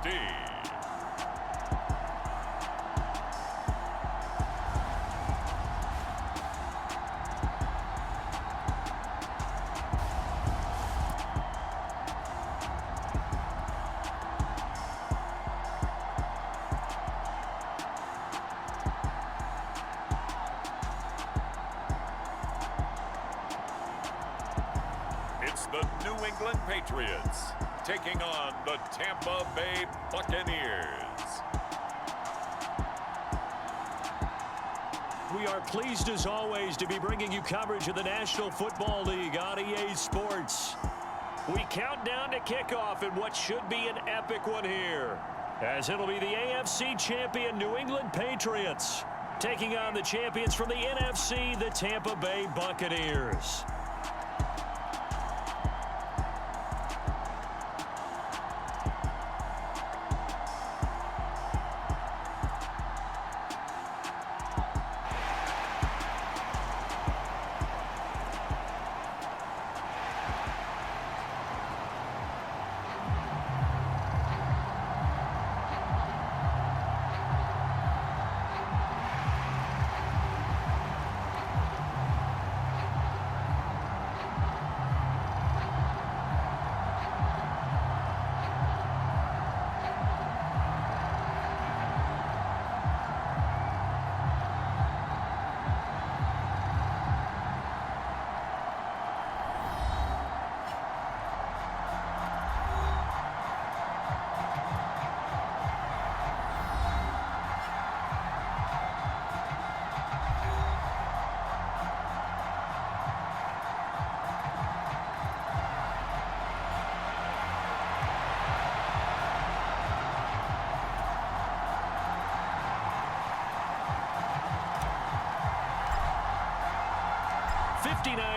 50. It's the New England Patriots taking on the Tampa Bay Buccaneers. We are pleased as always to be bringing you coverage of the National Football League on EA Sports. We count down to kickoff in what should be an epic one here, as it'll be the AFC champion New England Patriots taking on the champions from the NFC, the Tampa Bay Buccaneers.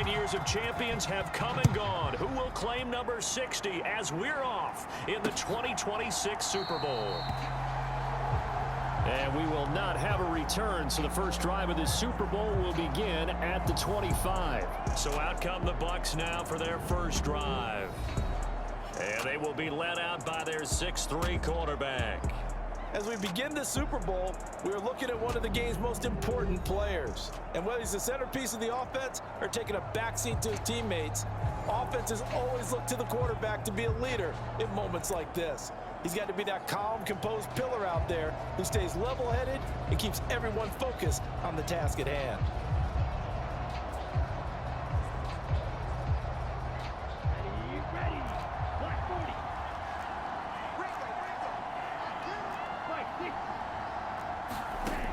Years of champions have come and gone. Who will claim number 60 as we're off in the 2026 Super Bowl? And we will not have a return, so the first drive of this Super Bowl will begin at the 25. So out come the Bucs now for their first drive. And they will be led out by their 6'3" quarterback. As we begin the Super Bowl, we are looking at one of the game's most important players. And whether he's the centerpiece of the offense or taking a backseat to his teammates, offenses always look to the quarterback to be a leader in moments like this. He's got to be that calm, composed pillar out there who stays level-headed and keeps everyone focused on the task at hand.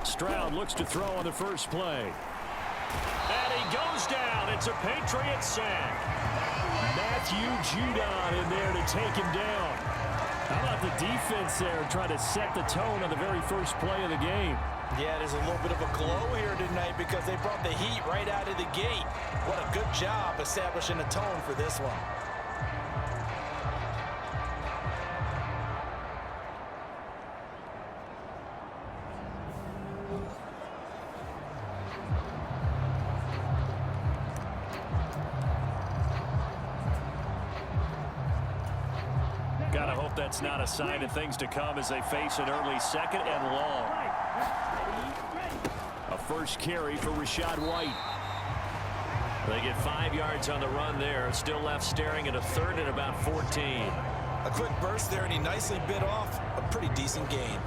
Stroud looks to throw on the first play. And he goes down. It's a Patriots sack. Matthew Judon in there to take him down. How about the defense there trying to set the tone on the very first play of the game? Yeah, there's a little bit of a glow here tonight because they brought the heat right out of the gate. What a good job establishing a tone for this one. Gotta hope that's not a sign of things to come as they face an early second and long. A first carry for Rachaad White. They get 5 yards on the run there. Still left staring at a third and about 14. A quick burst there, and he nicely bit off a pretty decent gain.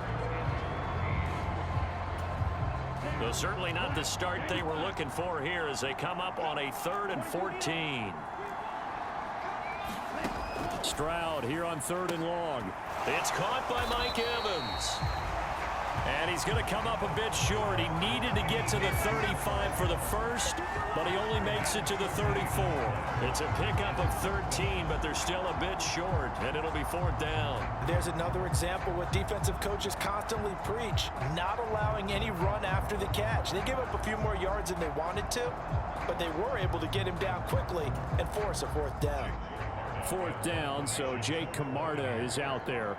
Though certainly not the start they were looking for here as they come up on a 3rd and 14. Stroud here on 3rd and long. It's caught by Mike Evans. And he's going to come up a bit short. He needed to get to the 35 for the first, but he only makes it to the 34. It's a pickup of 13, but they're still a bit short, and it'll be 4th down. There's another example what defensive coaches constantly preach, not allowing any run after the catch. They give up a few more yards than they wanted to, but they were able to get him down quickly and force a 4th down. 4th down, so Jake Camarda is out there.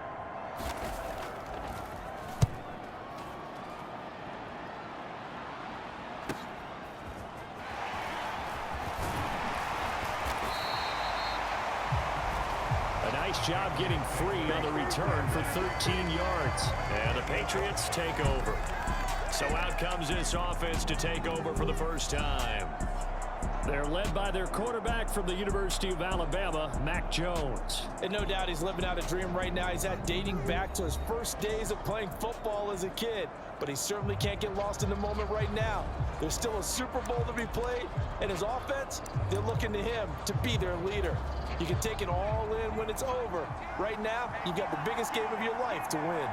A Nice job getting free on the return for 13 yards. And the Patriots take over. So out comes this offense to take over for the first time. They're led by their quarterback from the University of Alabama, Mac Jones. And no doubt he's living out a dream right now. He's dating back to his first days of playing football as a kid. But he certainly can't get lost in the moment right now. There's still a Super Bowl to be played, and his offense, they're looking to him to be their leader. You can take it all in when it's over. Right now, you've got the biggest game of your life to win.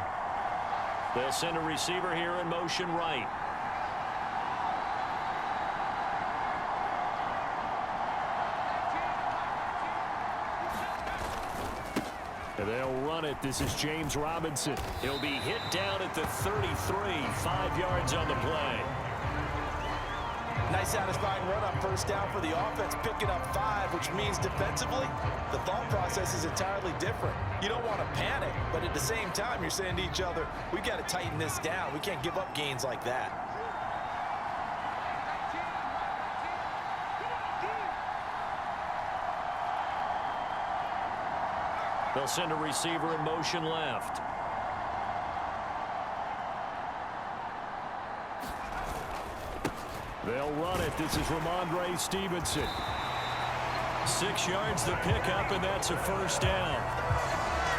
They'll send a receiver here in motion right. They'll run it. This is James Robinson. He'll be hit down at the 33, 5 yards on the play. Nice satisfying run on first down for the offense, picking up 5, which means defensively, the thought process is entirely different. You don't want to panic, but at the same time, you're saying to each other, we've got to tighten this down. We can't give up gains like that. They'll send a receiver in motion left. They'll run it. This is Ramondre Stevenson. 6 yards to pick up, and that's a first down.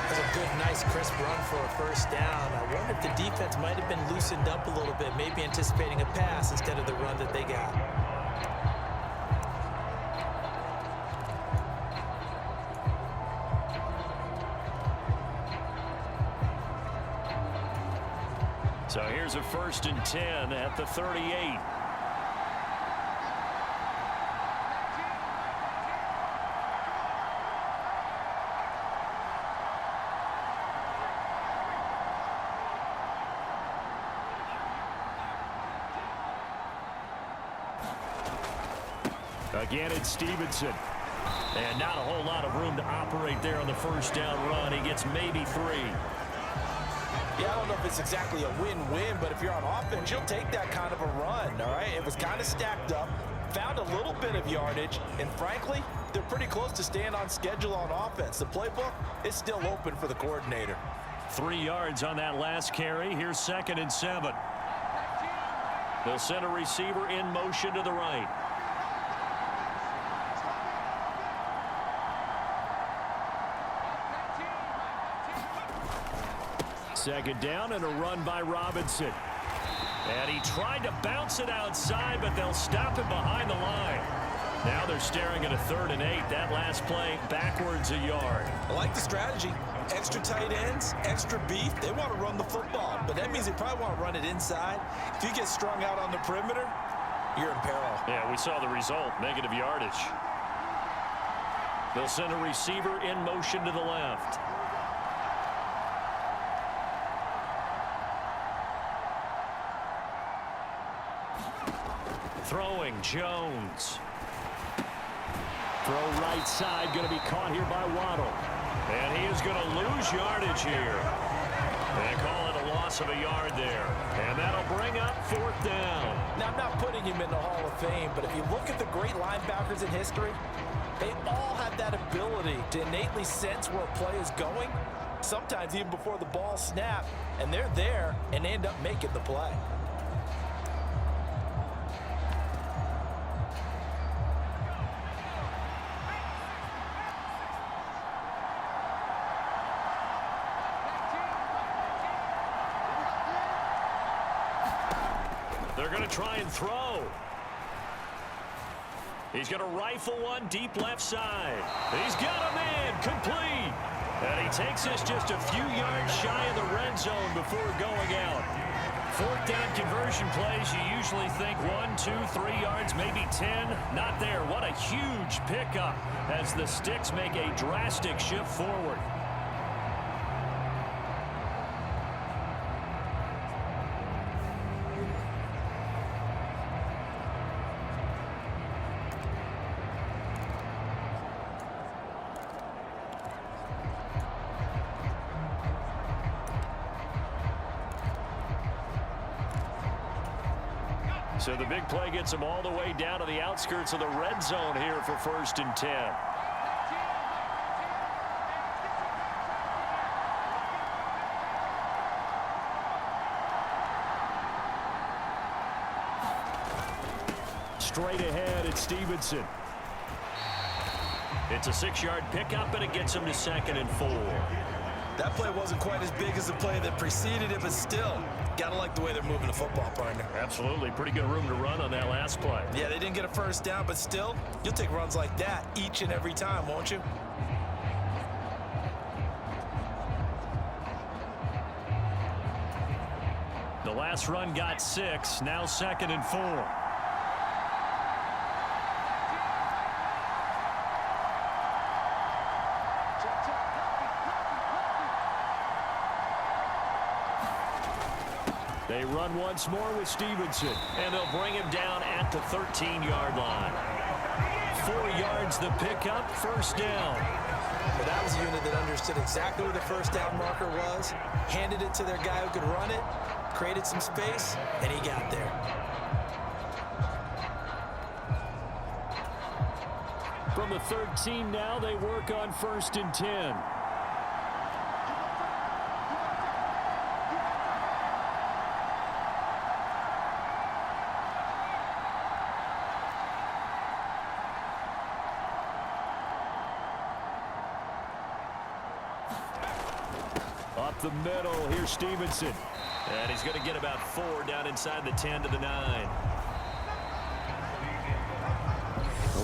That's a good, nice, crisp run for a first down. I wonder if the defense might have been loosened up a little bit, maybe anticipating a pass instead of the run that they got. So here's a 1st and 10 at the 38. Again, it's Stevenson. And not a whole lot of room to operate there on the first down run. He gets maybe 3. Yeah, I don't know if it's exactly a win-win, but if you're on offense, you'll take that kind of a run, all right? It was kind of stacked up, found a little bit of yardage, and frankly, they're pretty close to staying on schedule on offense. The playbook is still open for the coordinator. 3 yards on that last carry. Here's 2nd and 7. They'll send a receiver in motion to the right. Second down and a run by Robinson. And he tried to bounce it outside, but they'll stop him behind the line. Now they're staring at a 3rd and 8. That last play backwards a yard. I like the strategy. Extra tight ends, extra beef. They want to run the football, but that means they probably want to run it inside. If you get strung out on the perimeter, you're in peril. Yeah, we saw the result, negative yardage. They'll send a receiver in motion to the left. Throwing, Jones. Throw right side, going to be caught here by Waddle. And he is going to lose yardage here. They call it a loss of a yard there. And that'll bring up 4th down. Now, I'm not putting him in the Hall of Fame, but if you look at the great linebackers in history, they all have that ability to innately sense where a play is going, sometimes even before the ball snaps, and they're there and end up making the play. They're going to try and throw. He's going to rifle one deep left side. He's got a man complete. And he takes us just a few yards shy of the red zone before going out. 4th down conversion plays, you usually think 1, 2, 3 yards, maybe 10. Not there. What a huge pickup as the Sticks make a drastic shift forward. So the big play gets them all the way down to the outskirts of the red zone here for 1st and 10. straight ahead at Stevenson. It's a 6-yard pickup, and it gets him to 2nd and 4. That play wasn't quite as big as the play that preceded it, but still, gotta like the way they're moving the football, partner. Absolutely. Pretty good room to run on that last play. Yeah, they didn't get a first down, but still, you'll take runs like that each and every time, won't you? The last run got 6, now 2nd and 4. They run once more with Stevenson, and they'll bring him down at the 13-yard line. 4 yards the pickup, first down. Well, that was a unit that understood exactly where the first down marker was, handed it to their guy who could run it, created some space, and he got there. From the 13 now, they work on 1st and 10. Up the middle, here's Stevenson. And he's going to get about 4 down inside the 10 to the 9.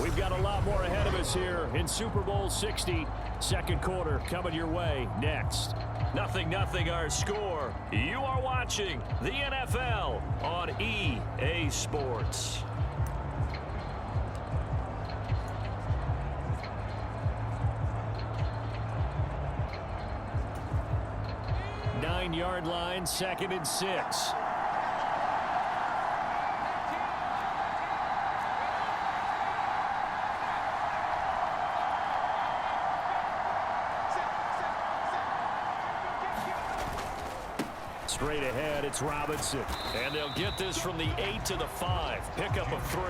We've got a lot more ahead of us here in Super Bowl 60. Second quarter coming your way next. 0-0 our score. You are watching the NFL on EA Sports. Yard line, 2nd and 6. Straight ahead, it's Robinson. And they'll get this from the 8 to the 5. Pickup of 3.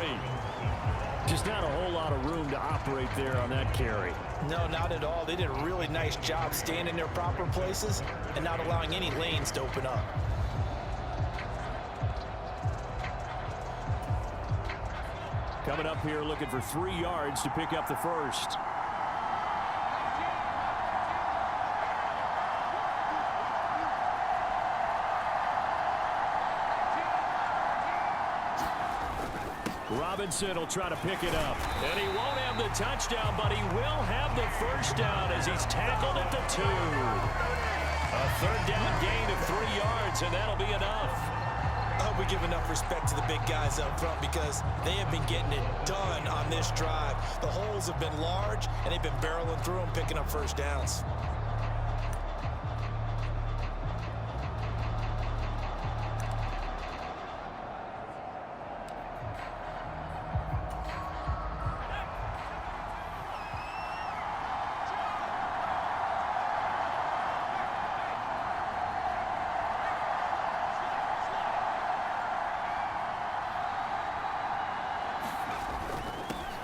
Just not a whole lot of room to operate there on that carry. No, not at all. They did a really nice job staying in their proper places and not allowing any lanes to open up. Coming up here looking for 3 yards to pick up the first. Robinson will try to pick it up. And he won't have the touchdown, but he will have the first down as he's tackled at the 2. A 3rd down gain of 3 yards, and that'll be enough. I hope we give enough respect to the big guys up front because they have been getting it done on this drive. The holes have been large, and they've been barreling through them, picking up first downs.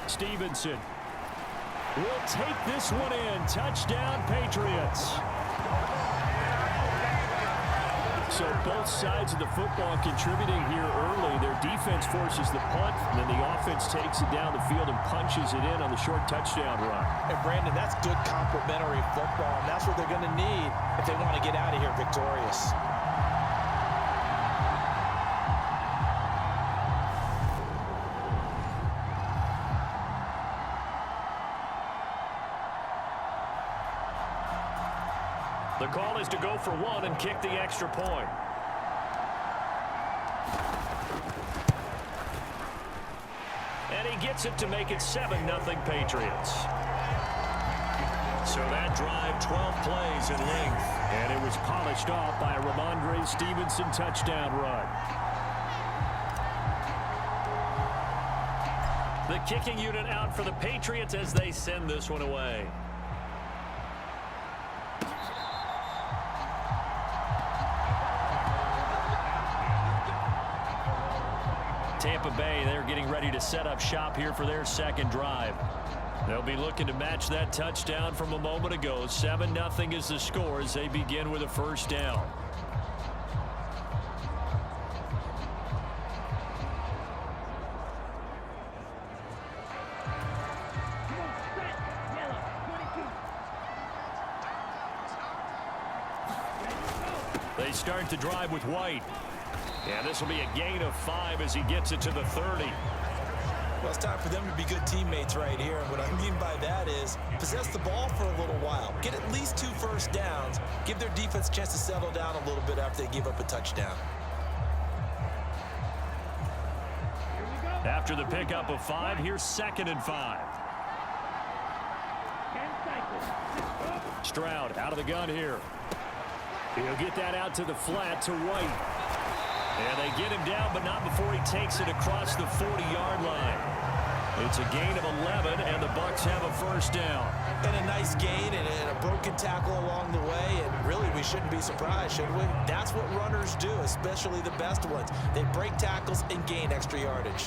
Stevenson will take this one in. Touchdown, Patriots. So both sides of the football contributing here early. Their defense forces the punt, and then the offense takes it down the field and punches it in on the short touchdown run. And Brandon, that's good complementary football, and that's what they're going to need if they want to get out of here victorious. The call is to go for 1 and kick the extra point. And he gets it to make it 7-0 Patriots. So that drive, 12 plays in length. And it was polished off by a Ramondre Stevenson touchdown run. The kicking unit out for the Patriots as they send this one away. Tampa Bay, they're getting ready to set up shop here for their second drive. They'll be looking to match that touchdown from a moment ago. 7-0 is the score as they begin with a first down. They start the drive with White. And this will be a gain of 5 as he gets it to the 30. Well, it's time for them to be good teammates right here. And what I mean by that is possess the ball for a little while. Get at least 2 first downs. Give their defense a chance to settle down a little bit after they give up a touchdown. After the pickup of 5, here's 2nd and 5. Stroud out of the gun here. He'll get that out to the flat to White. And they get him down, but not before he takes it across the 40-yard line. It's a gain of 11, and the Bucs have a first down. And a nice gain and a broken tackle along the way, and really we shouldn't be surprised, should we? That's what runners do, especially the best ones. They break tackles and gain extra yardage.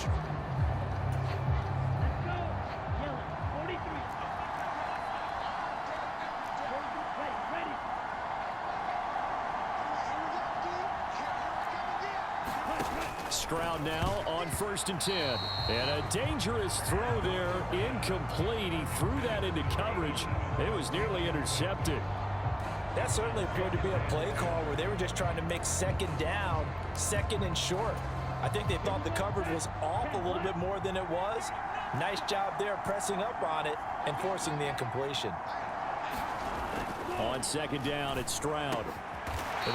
Stroud now on 1st and 10. And a dangerous throw there, incomplete. He threw that into coverage. It was nearly intercepted. That certainly appeared to be a play call where they were just trying to make 2nd down, 2nd and short. I think they thought the coverage was off a little bit more than it was. Nice job there pressing up on it and forcing the incompletion. On 2nd down, it's Stroud.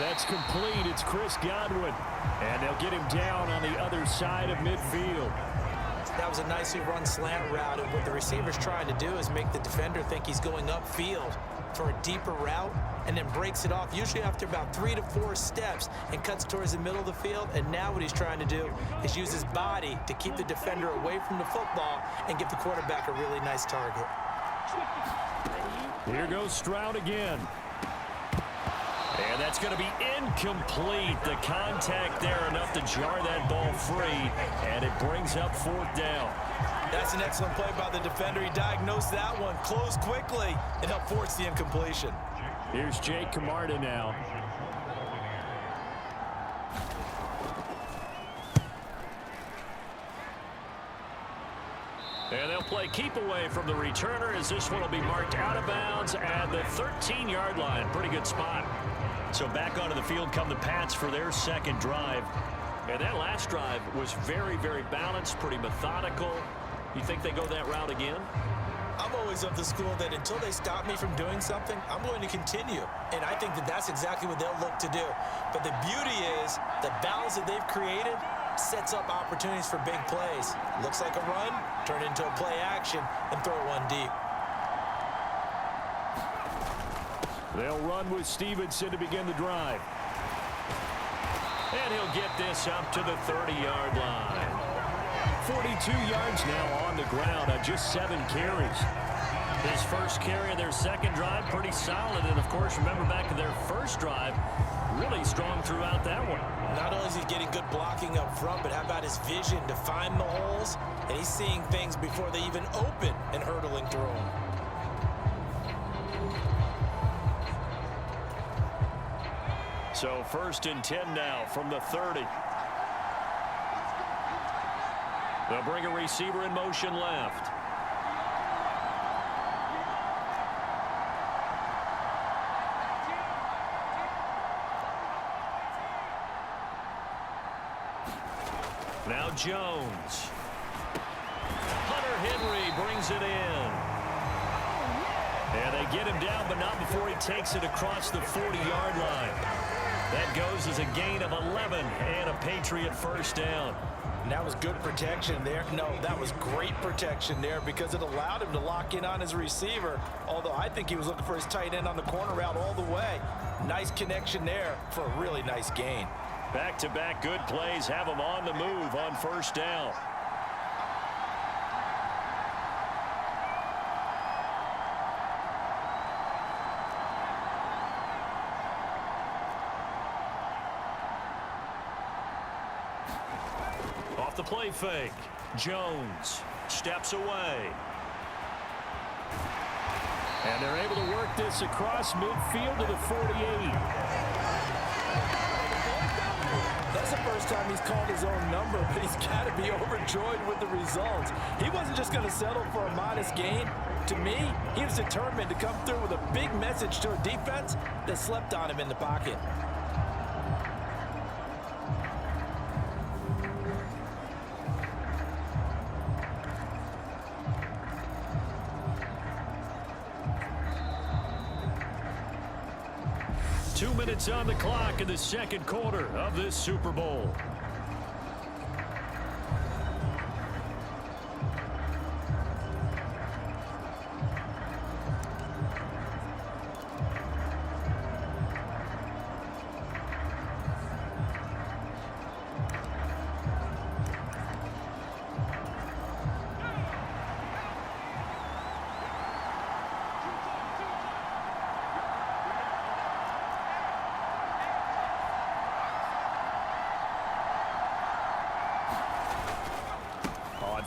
That's complete. It's Chris Godwin. And they'll get him down on the other side of midfield. That was a nicely run slant route, and what the receiver's trying to do is make the defender think he's going upfield for a deeper route and then breaks it off, usually after about 3 to 4 steps, and cuts towards the middle of the field. And now what he's trying to do is use his body to keep the defender away from the football and give the quarterback a really nice target. Here goes Stroud again. And that's going to be incomplete. The contact there enough to jar that ball free, and it brings up 4th down. That's an excellent play by the defender. He diagnosed that one, closed quickly, and helped force the incompletion. Here's Jake Camarda now. And they'll play keep away from the returner as this one will be marked out of bounds at the 13-yard line. Pretty good spot. So back onto the field come the Pats for their 2nd drive. And that last drive was very, very balanced, pretty methodical. You think they go that route again? I'm always of the school that until they stop me from doing something, I'm going to continue. And I think that that's exactly what they'll look to do. But the beauty is the balance that they've created sets up opportunities for big plays. Looks like a run, turn into a play action, and throw one deep. They'll run with Stevenson to begin the drive. And he'll get this up to the 30-yard line. 42 yards now on the ground on just 7 carries. His first carry of their 2nd drive, pretty solid. And, of course, remember back to their first drive, really strong throughout that one. Not only is he getting good blocking up front, but how about his vision to find the holes? And he's seeing things before they even open and hurdling through them. So 1st and 10 now from the 30. They'll bring a receiver in motion left. Now Jones. Hunter Henry brings it in. And they get him down, but not before he takes it across the 40-yard line. That goes as a gain of 11 and a Patriot first down. And that was good protection there. No, that was great protection there because it allowed him to lock in on his receiver, although I think he was looking for his tight end on the corner route all the way. Nice connection there for a really nice gain. Back-to-back good plays have him on the move on first down. Off the play fake, Jones steps away. And they're able to work this across midfield to the 48. That's the first time he's called his own number, but he's got to be overjoyed with the results. He wasn't just going to settle for a modest gain. To me, he was determined to come through with a big message to a defense that slept on him in the pocket. 2 minutes on the clock in the second quarter of this Super Bowl.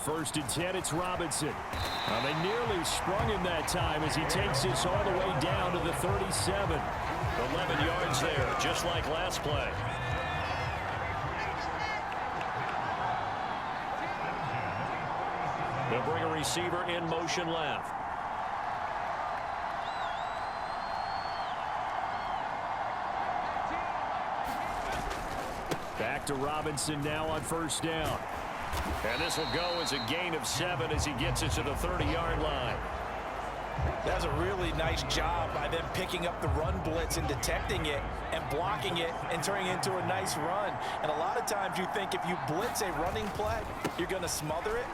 First and 10, it's Robinson. Well, they nearly sprung him that time as he takes this all the way down to the 37. 11 yards there, just like last play. They'll bring a receiver in motion left. Back to Robinson now on first down. And this will go as a gain of 7 as he gets it to the 30-yard line. That's a really nice job by them picking up the run blitz and detecting it and blocking it and turning it into a nice run. And a lot of times you think if you blitz a running play, you're going to smother it.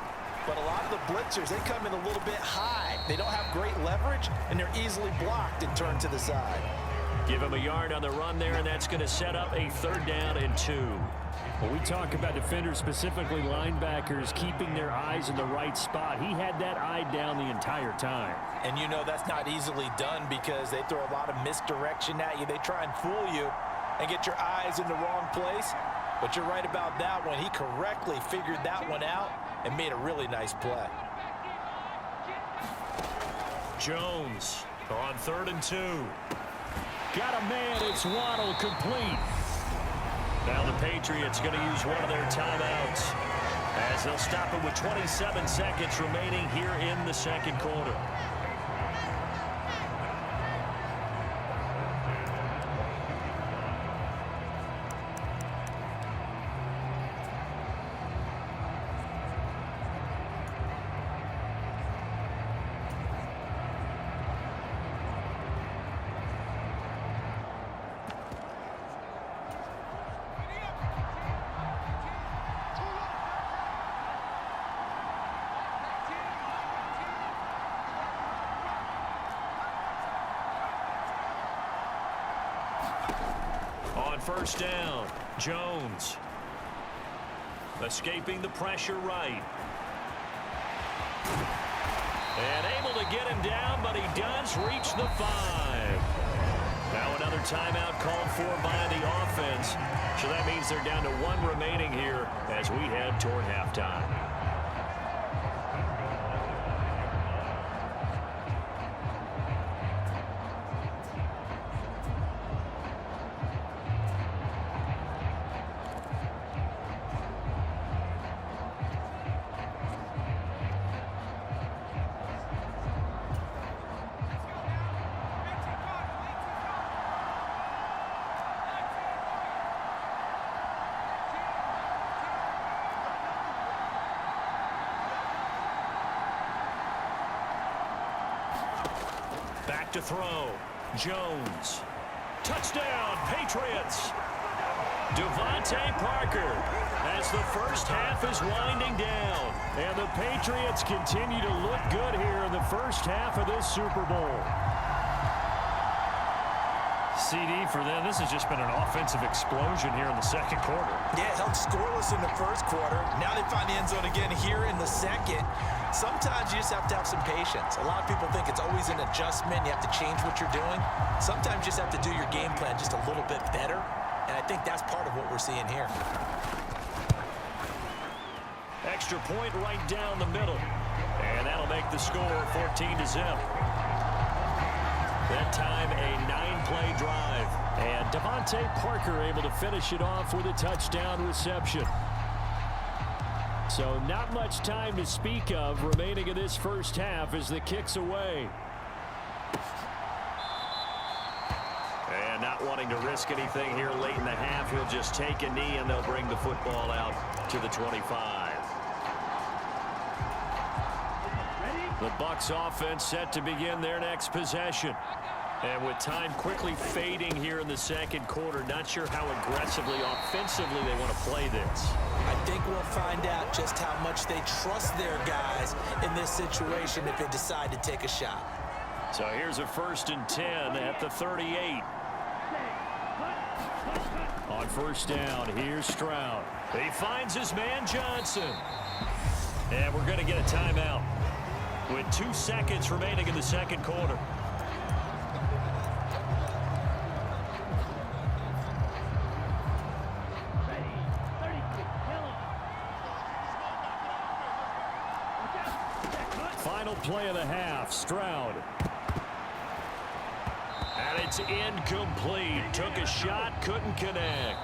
But a lot of the blitzers, they come in a little bit high. They don't have great leverage, and they're easily blocked and turned to the side. Give him a yard on the run there, and that's going to set up a 3rd down and 2. When we talk about defenders, specifically linebackers, keeping their eyes in the right spot, he had that eye down the entire time. And you know that's not easily done because they throw a lot of misdirection at you. They try and fool you and get your eyes in the wrong place. But you're right about that one. He correctly figured that one out and made a really nice play. Jones on 3rd and 2. Got a man, it's Waddle, complete. Now the Patriots going to use one of their timeouts as they'll stop it with 27 seconds remaining here in the second quarter. On first down, Jones. Escaping the pressure right. And able to get him down, but he does reach the 5. Now another timeout called for by the offense. So that means they're down to 1 remaining here as we head toward halftime. Back to throw. Jones. Touchdown, Patriots. Devontae Parker as the first half is winding down. And the Patriots continue to look good here in the first half of this Super Bowl. CD for them, this has just been an offensive explosion here in the second quarter. Yeah, it held scoreless in the first quarter. Now they find the end zone again here in the second. Sometimes you just have to have some patience. A lot of people think it's always an adjustment. You have to change what you're doing. Sometimes you just have to do your game plan just a little bit better. And I think that's part of what we're seeing here. Extra point right down the middle. And that'll make the score 14-0. That time a 9-play drive. And Devontae Parker able to finish it off with a touchdown reception. So not much time to speak of remaining in this first half as the kick's away. And not wanting to risk anything here late in the half, he'll just take a knee and they'll bring the football out to the 25. The Bucs offense set to begin their next possession. And with time quickly fading here in the second quarter, not sure how aggressively, offensively they want to play this. I think we'll find out just how much they trust their guys in this situation if they decide to take a shot. So here's a 1st and 10 at the 38. On first down, here's Stroud. He finds his man Johnson. And we're going to get a timeout with 2 seconds remaining in the second quarter. Final play of the half, Stroud. And it's incomplete. Took a shot, couldn't connect.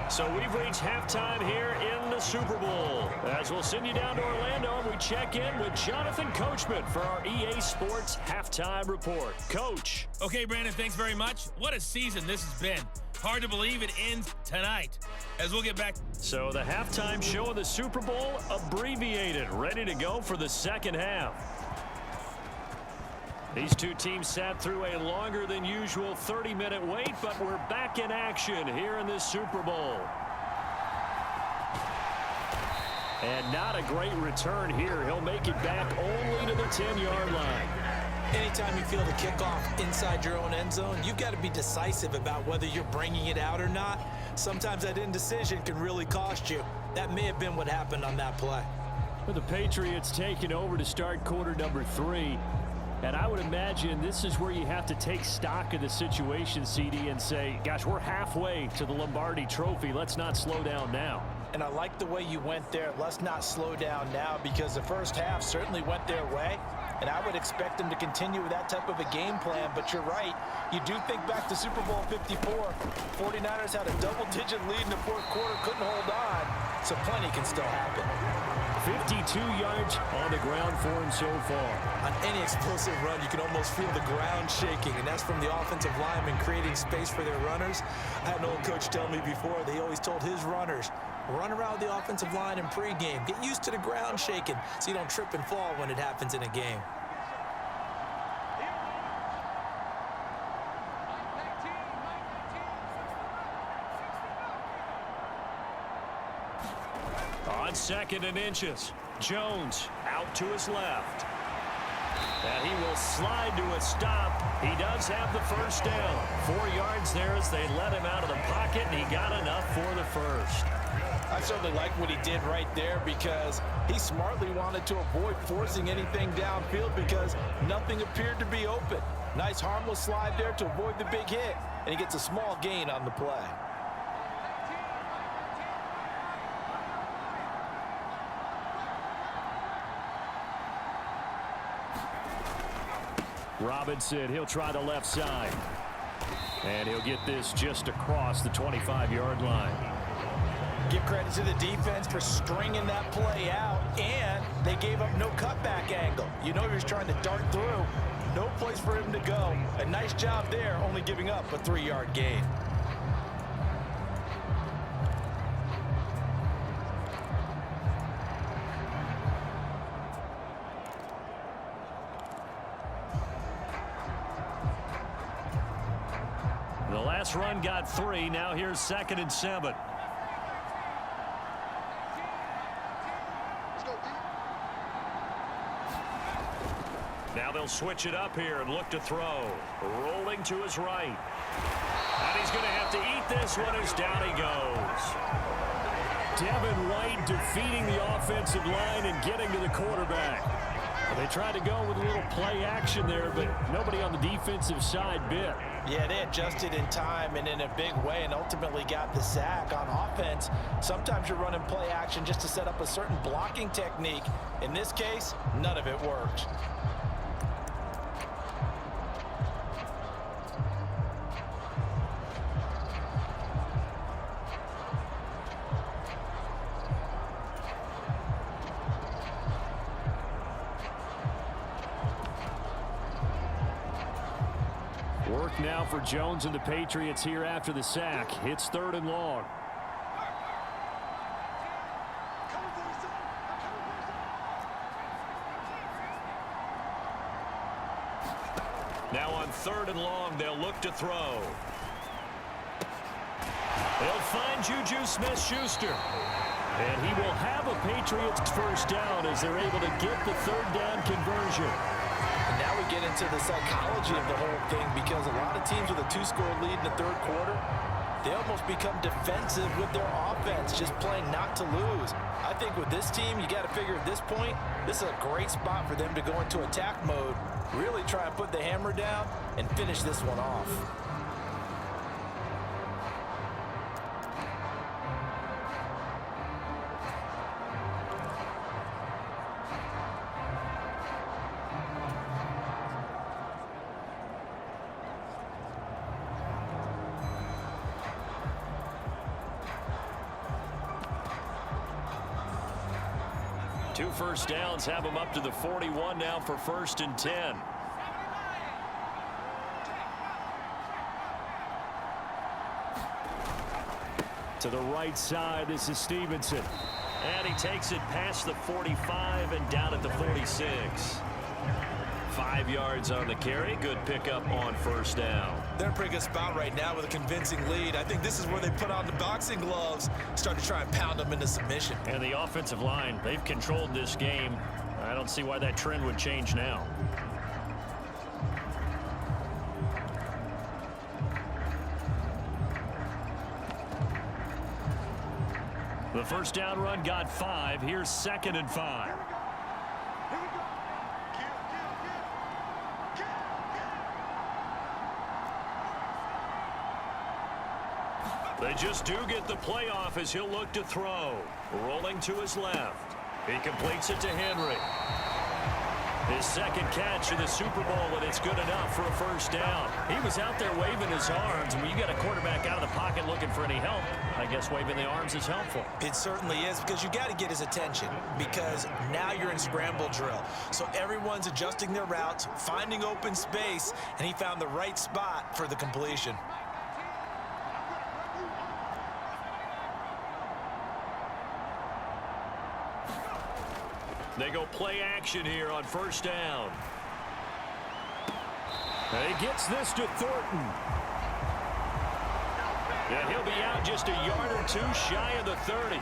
So we've reached halftime here in the Super Bowl. As we'll send you down to Orlando, and we check in with Jonathan Coachman for our EA Sports Halftime Report. Coach. Okay, Brandon, thanks very much. What a season this has been. Hard to believe it ends tonight. As we'll get back. So the halftime show of the Super Bowl abbreviated, ready to go for the second half. These two teams sat through a longer than usual 30-minute wait, but we're back in action here in this Super Bowl. And not a great return here. He'll make it back only to the 10-yard line. Anytime you feel the kickoff inside your own end zone, you've got to be decisive about whether you're bringing it out or not. Sometimes that indecision can really cost you. That may have been what happened on that play. With the Patriots taking over to start quarter number 3. And I would imagine this is where you have to take stock of the situation, CD, and say, gosh, we're halfway to the Lombardi Trophy. Let's not slow down now. And I like the way you went there. Let's not slow down now, because the first half certainly went their way. And I would expect them to continue with that type of a game plan. But you're right. You do think back to Super Bowl 54. 49ers had a double-digit lead in the fourth quarter, couldn't hold on. So plenty can still happen. 52 yards on the ground for him so far. On any explosive run, you can almost feel the ground shaking, and that's from the offensive linemen creating space for their runners. I had an old coach tell me before, they always told his runners, run around the offensive line in pregame. Get used to the ground shaking so you don't trip and fall when it happens in a game. On 2nd and inches, Jones out to his left. And he will slide to a stop. He does have the first down. 4 yards there as they let him out of the pocket, and he got enough for the first. I certainly like what he did right there, because he smartly wanted to avoid forcing anything downfield because nothing appeared to be open. Nice harmless slide there to avoid the big hit, and he gets a small gain on the play. Robinson, he'll try the left side. And he'll get this just across the 25-yard line. Give credit to the defense for stringing that play out, and they gave up no cutback angle. You know he was trying to dart through. No place for him to go. A nice job there, only giving up a 3-yard gain. The last run got 3. Now here's 2nd and 7. Now they'll switch it up here and look to throw. Rolling to his right. And he's going to have to eat this one as down he goes. Devin White defeating the offensive line and getting to the quarterback. They tried to go with a little play action there, but nobody on the defensive side bit. Yeah, they adjusted in time and in a big way and ultimately got the sack. On offense, sometimes you're running play action just to set up a certain blocking technique. In this case, none of it worked. Work now for Jones and the Patriots here after the sack. It's 3rd and long. Now on 3rd and long, they'll look to throw. They'll find Juju Smith-Schuster. And he will have a Patriots first down as they're able to get the 3rd down conversion. And now we get into the psychology of the whole thing, because a lot of teams with a 2-score lead in the 3rd quarter, they almost become defensive with their offense, just playing not to lose. I think with this team, you got to figure at this point, this is a great spot for them to go into attack mode, really try and put the hammer down and finish this one off. Two first downs have them up to the 41 now for 1st and 10. To the right side, this is Stevenson. And he takes it past the 45 and down at the 46. 5 yards on the carry. Good pickup on 1st down. They're in a pretty good spot right now with a convincing lead. I think this is where they put on the boxing gloves, start to try and pound them into submission. And the offensive line, they've controlled this game. I don't see why that trend would change now. The first down run got 5. Here's 2nd and 5. They just do get the playoff as he'll look to throw. Rolling to his left. He completes it to Henry. His 2nd catch in the Super Bowl, and it's good enough for a first down. He was out there waving his arms. When you got a quarterback out of the pocket looking for any help, I guess waving the arms is helpful. It certainly is, because you got to get his attention, because now you're in scramble drill. So everyone's adjusting their routes, finding open space, and he found the right spot for the completion. They go play action here on 1st down. And he gets this to Thornton. Yeah, he'll be out just a yard or 2 shy of the 30.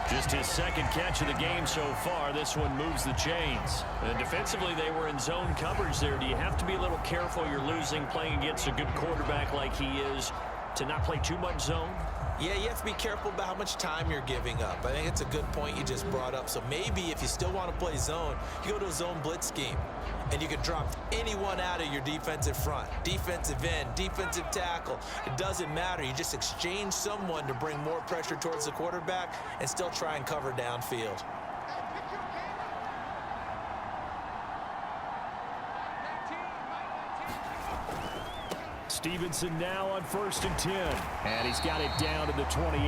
Just his 2nd catch of the game so far. This one moves the chains. And defensively, they were in zone coverage there. Do you have to be a little careful? You're losing, playing against a good quarterback like he is, to not play too much zone? Yeah, you have to be careful about how much time you're giving up. I think it's a good point you just brought up. So maybe if you still want to play zone, you go to a zone blitz scheme, and you can drop anyone out of your defensive front, defensive end, defensive tackle. It doesn't matter. You just exchange someone to bring more pressure towards the quarterback and still try and cover downfield. Stevenson now on 1st and 10. And he's got it down to the 28.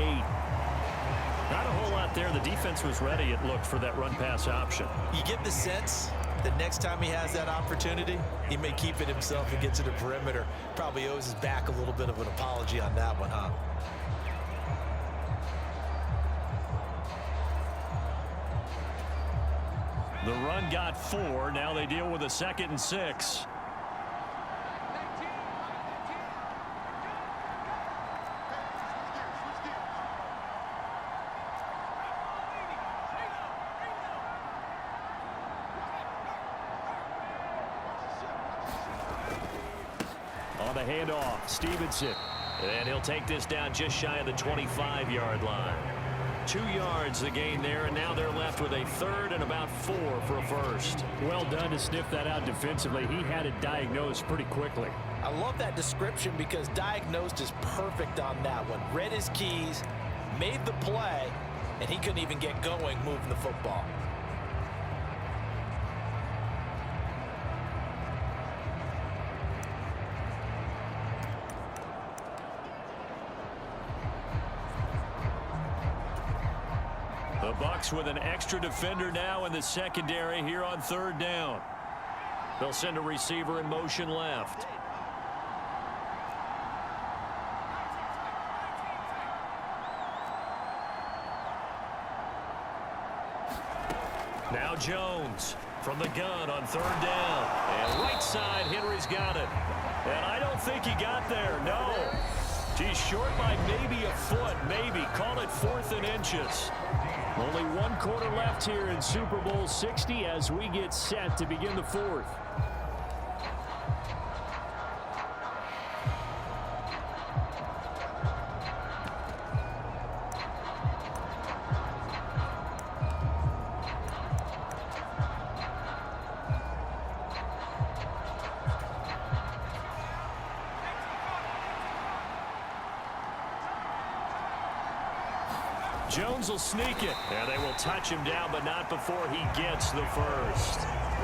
Not a whole lot there. The defense was ready, it looked, for that run-pass option. You get the sense that next time he has that opportunity, he may keep it himself and get to the perimeter. Probably owes his back a little bit of an apology on that one, huh? The run got 4. Now they deal with a 2nd and 6. On the handoff, Stevenson. And he'll take this down just shy of the 25-yard line. 2 yards the gain there, and now they're left with a 3rd and about 4 for a first. Well done to sniff that out defensively. He had it diagnosed pretty quickly. I love that description, because diagnosed is perfect on that one. Read his keys, made the play, and he couldn't even get going moving the football. The Bucs with an extra defender now in the secondary here on 3rd down. They'll send a receiver in motion left. Now Jones from the gun on 3rd down. And right side, Henry has got it. And I don't think he got there, no. He's short by maybe a foot, maybe. Call it 4th and inches. Only 1 quarter left here in Super Bowl 60 as we get set to begin the 4th. Jones will sneak it, and they will touch him down, but not before he gets the first.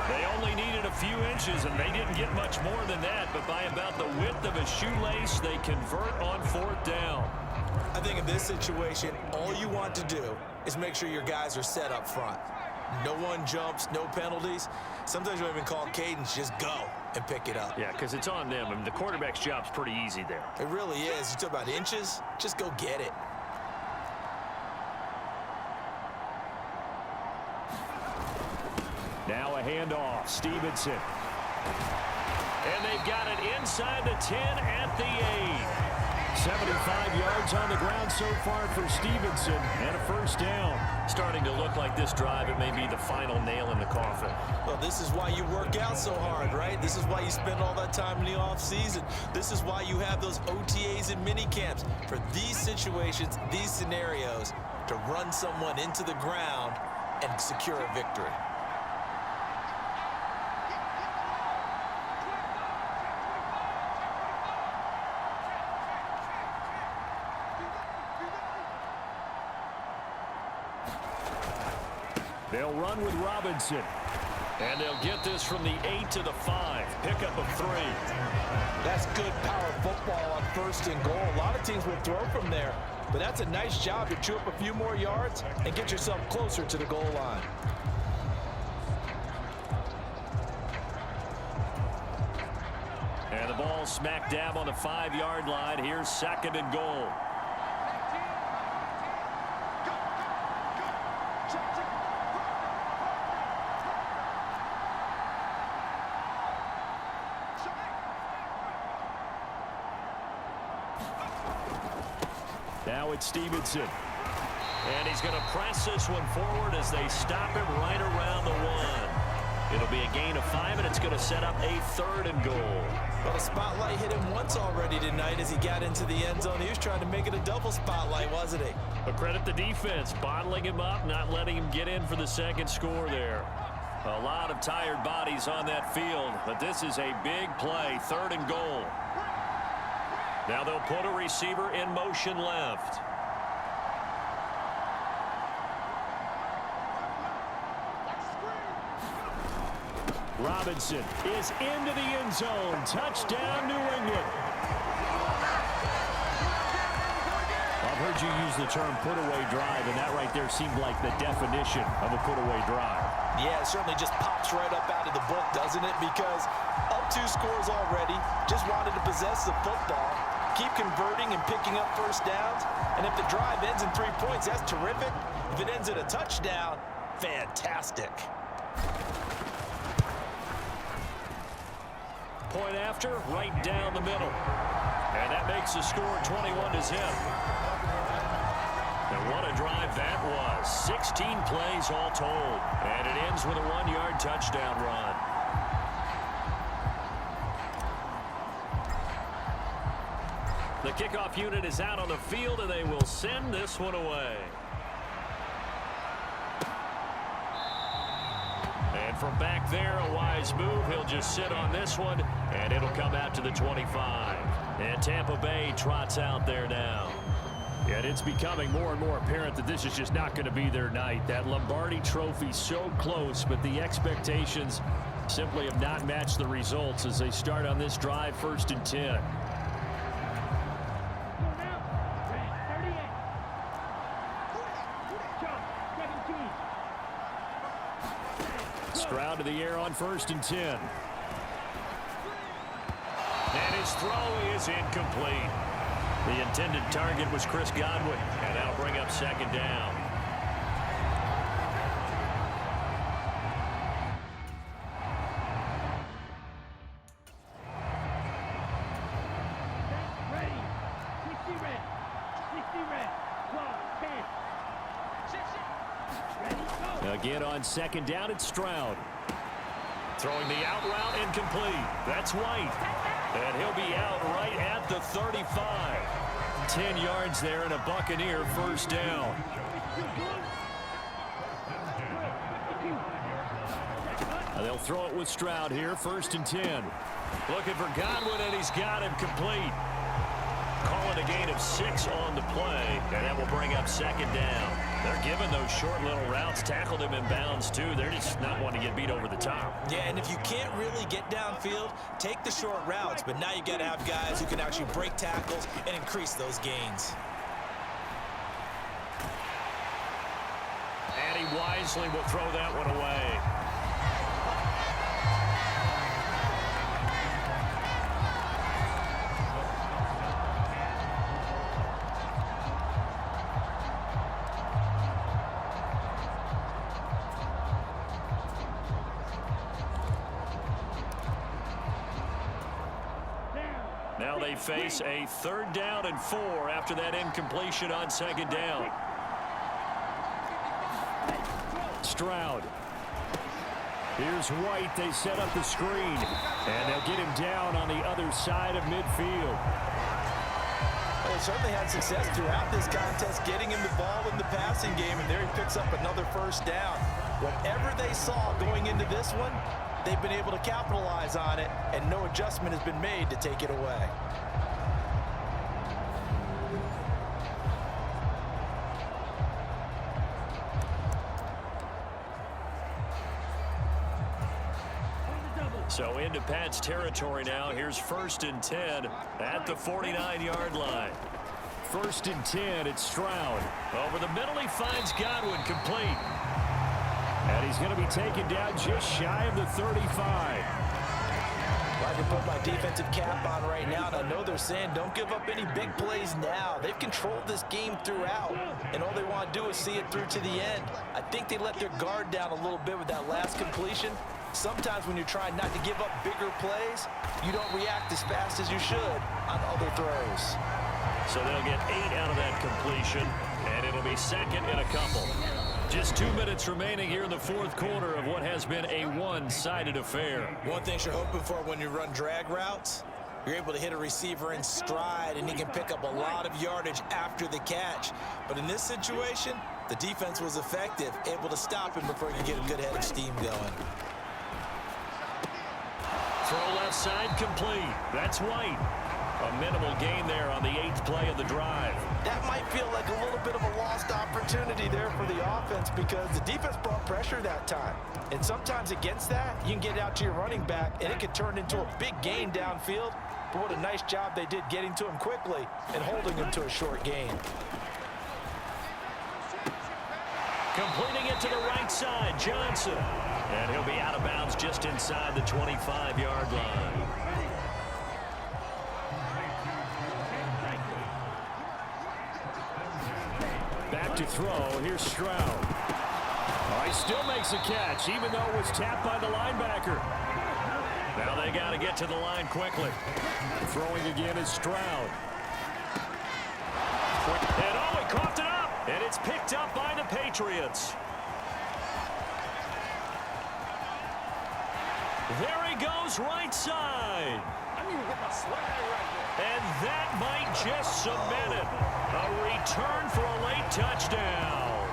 They only needed a few inches, and they didn't get much more than that, but by about the width of a shoelace, they convert on 4th down. I think in this situation, all you want to do is make sure your guys are set up front. No one jumps, no penalties. Sometimes you don't even call cadence, just go and pick it up. Yeah, because it's on them. I mean, the quarterback's job's pretty easy there. It really is. You talk about inches, just go get it. Now a handoff, Stevenson. And they've got it inside the 10 at the 8. 75 yards on the ground so far for Stevenson, and a first down. Starting to look like this drive, it may be the final nail in the coffin. Well, this is why you work out so hard, right? This is why you spend all that time in the offseason. This is why you have those OTAs and mini camps for these situations, these scenarios, to run someone into the ground and secure a victory. They'll run with Robinson. And they'll get this from the 8 to the 5. Pickup of 3. That's good power football on 1st and goal. A lot of teams will throw from there, but that's a nice job to chew up a few more yards and get yourself closer to the goal line. And the ball smack dab on the 5-yard line. Here's 2nd and goal. Now it's Stevenson. And he's going to press this one forward as they stop him right around the 1. It'll be a gain of 5, and it's going to set up a 3rd and goal. Well, the spotlight hit him once already tonight as he got into the end zone. He was trying to make it a double spotlight, wasn't he? But credit the defense, bottling him up, not letting him get in for the 2nd score there. A lot of tired bodies on that field, but this is a big play, 3rd and goal. Now they'll put a receiver in motion left. Robinson is into the end zone. Touchdown, New England. I've heard you use the term put-away drive, and that right there seemed like the definition of a put-away drive. Yeah, it certainly just pops right up out of the book, doesn't it? Because up 2 scores already, just wanted to possess the football, keep converting and picking up first downs. And if the drive ends in 3 points, that's terrific. If it ends in a touchdown, fantastic. Point after, right down the middle. And that makes the score 21-0. And what a drive that was. 16 plays all told. And it ends with a 1-yard touchdown run. The kickoff unit is out on the field, and they will send this one away. And from back there, a wise move. He'll just sit on this one, and it'll come out to the 25. And Tampa Bay trots out there now. And it's becoming more and more apparent that this is just not going to be their night. That Lombardi trophy so close, but the expectations simply have not matched the results as they start on this drive, 1st and 10. Stroud to the air on 1st and 10. And his throw is incomplete. The intended target was Chris Godwin, and that'll bring up 2nd down. Again on second down, it's Stroud. Throwing the out route incomplete. That's White. And he'll be out right at the 35. 10 yards there and a Buccaneer first down. They'll throw it with Stroud here, 1st and 10. Looking for Godwin, and he's got him complete. Calling a gain of 6 on the play, and that will bring up 2nd down. They're giving those short little routes, tackled him in bounds too. They're just not wanting to get beat over the top. Yeah, and if you can't really get downfield, take the short routes, but now you got to have guys who can actually break tackles and increase those gains. And he wisely will throw that one away. Now they face a 3rd down and 4 after that incompletion on 2nd down. Stroud. Here's White. They set up the screen, and they'll get him down on the other side of midfield. Well, he certainly had success throughout this contest, getting him the ball in the passing game, and there he picks up another 1st down. Whatever they saw going into this one, they've been able to capitalize on it, and no adjustment has been made to take it away. So into Pat's territory now. Here's 1st and 10 at the 49-yard line. 1st and 10, it's Stroud. Over the middle, he finds Godwin complete. And he's going to be taken down just shy of the 35. I can put my defensive cap on right now, and I know they're saying don't give up any big plays now. They've controlled this game throughout, and all they want to do is see it through to the end. I think they let their guard down a little bit with that last completion. Sometimes when you're trying not to give up bigger plays, you don't react as fast as you should on other throws. So they'll get 8 out of that completion, and it'll be 2nd and a couple. Just 2 minutes remaining here in the 4th quarter of what has been a one-sided affair. One thing you're hoping for when you run drag routes, you're able to hit a receiver in stride, and he can pick up a lot of yardage after the catch. But in this situation, the defense was effective, able to stop him before he could get a good head of steam going. Throw left side complete. That's White. A minimal gain there on the 8th play of the drive. That might feel like a little bit of a lost opportunity there for the offense because the defense brought pressure that time. And sometimes against that, you can get out to your running back, and it could turn into a big gain downfield. But what a nice job they did getting to him quickly and holding him to a short gain. Completing it to the right side, Johnson. And he'll be out of bounds just inside the 25-yard line. Back to throw. Here's Stroud. Oh, he still makes a catch, even though it was tapped by the linebacker. Now they got to get to the line quickly. Throwing again is Stroud. And oh, he coughed it up. And it's picked up by the Patriots. There he goes, right side. And that might just cement it. A return for a late touchdown.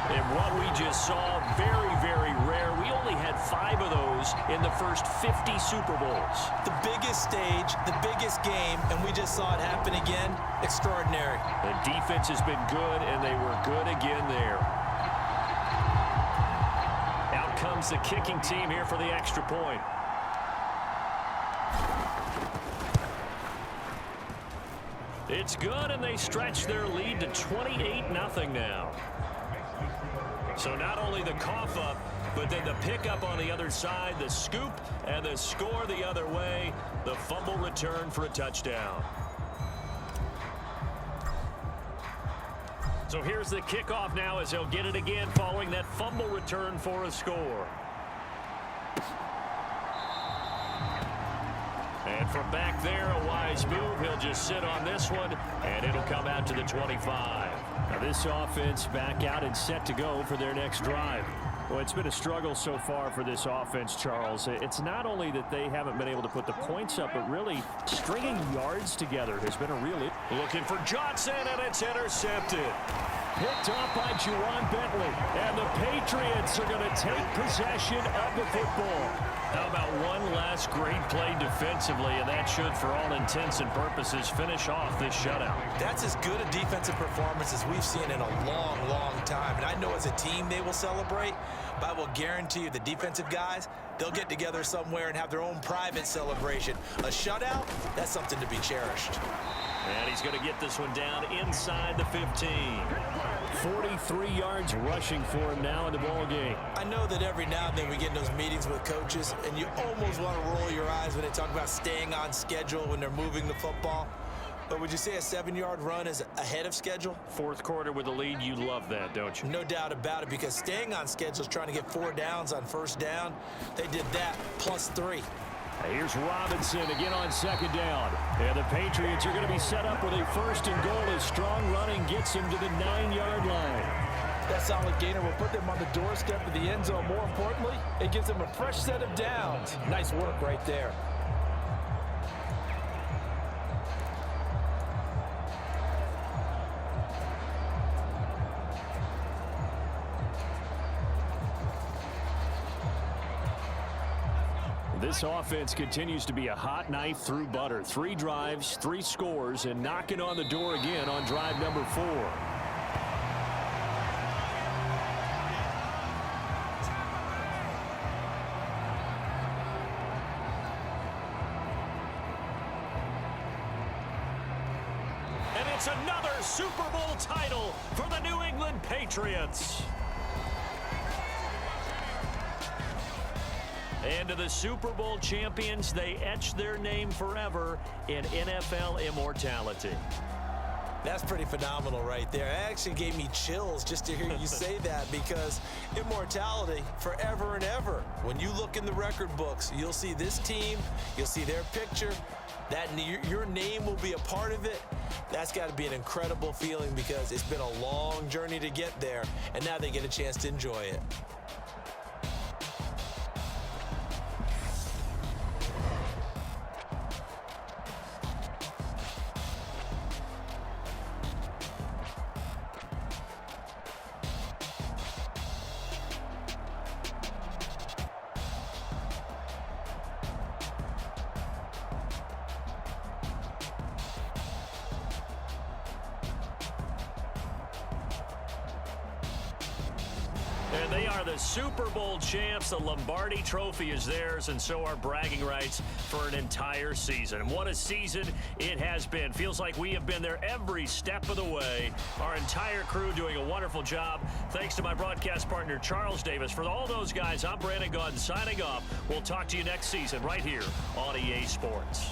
And what we just saw, very, very rare. We only had 5 of those in the first 50 Super Bowls. The biggest stage, the biggest game, and we just saw it happen again. Extraordinary. The defense has been good, and they were good again there. Out comes the kicking team here for the extra point. It's good, and they stretch their lead to 28-0 now. So not only the cough up, but then the pickup on the other side, the scoop, and the score the other way, the fumble return for a touchdown. So here's the kickoff now as he'll get it again following that fumble return for a score. And from back there, a wise move. He'll just sit on this one, and it'll come out to the 25. Now this offense back out and set to go for their next drive. Well, it's been a struggle so far for this offense, Charles. It's not only that they haven't been able to put the points up, but really stringing yards together has been a real issue. Looking for Johnson, and it's intercepted. Picked off by Juwan Bentley. And the Patriots are going to take possession of the football. How about one last great play defensively, and that should, for all intents and purposes, finish off this shutout. That's as good a defensive performance as we've seen in a long, long time. And I know as a team they will celebrate, but I will guarantee you the defensive guys, they'll get together somewhere and have their own private celebration. A shutout, that's something to be cherished. And he's going to get this one down inside the 15. 43 yards rushing for him now in the ball game. I know that every now and then we get in those meetings with coaches, and you almost want to roll your eyes when they talk about staying on schedule when they're moving the football. But would you say a 7-yard run is ahead of schedule? Fourth quarter with the lead, you love that, don't you? No doubt about it, because staying on schedule is trying to get 4 downs on first down. They did that +3. Here's Robinson again on second down. And the Patriots are going to be set up with a first and goal as strong running gets them to the 9-yard line. That solid gainer will put them on the doorstep of the end zone. More importantly, it gives them a fresh set of downs. Nice work right there. This offense continues to be a hot knife through butter. 3 drives, 3 scores, and knocking on the door again on drive number 4. And it's another Super Bowl title for the New England Patriots. And to the Super Bowl champions, they etch their name forever in NFL immortality. That's pretty phenomenal right there. It actually gave me chills just to hear you say that, because immortality forever and ever. When you look in the record books, you'll see this team, you'll see their picture, that your name will be a part of it. That's got to be an incredible feeling, because it's been a long journey to get there, and now they get a chance to enjoy it. And they are the Super Bowl champs. The Lombardi Trophy is theirs, and so are bragging rights for an entire season. And what a season it has been. Feels like we have been there every step of the way. Our entire crew doing a wonderful job. Thanks to my broadcast partner, Charles Davis. For all those guys, I'm Brandon Gaudin signing off. We'll talk to you next season right here on EA Sports.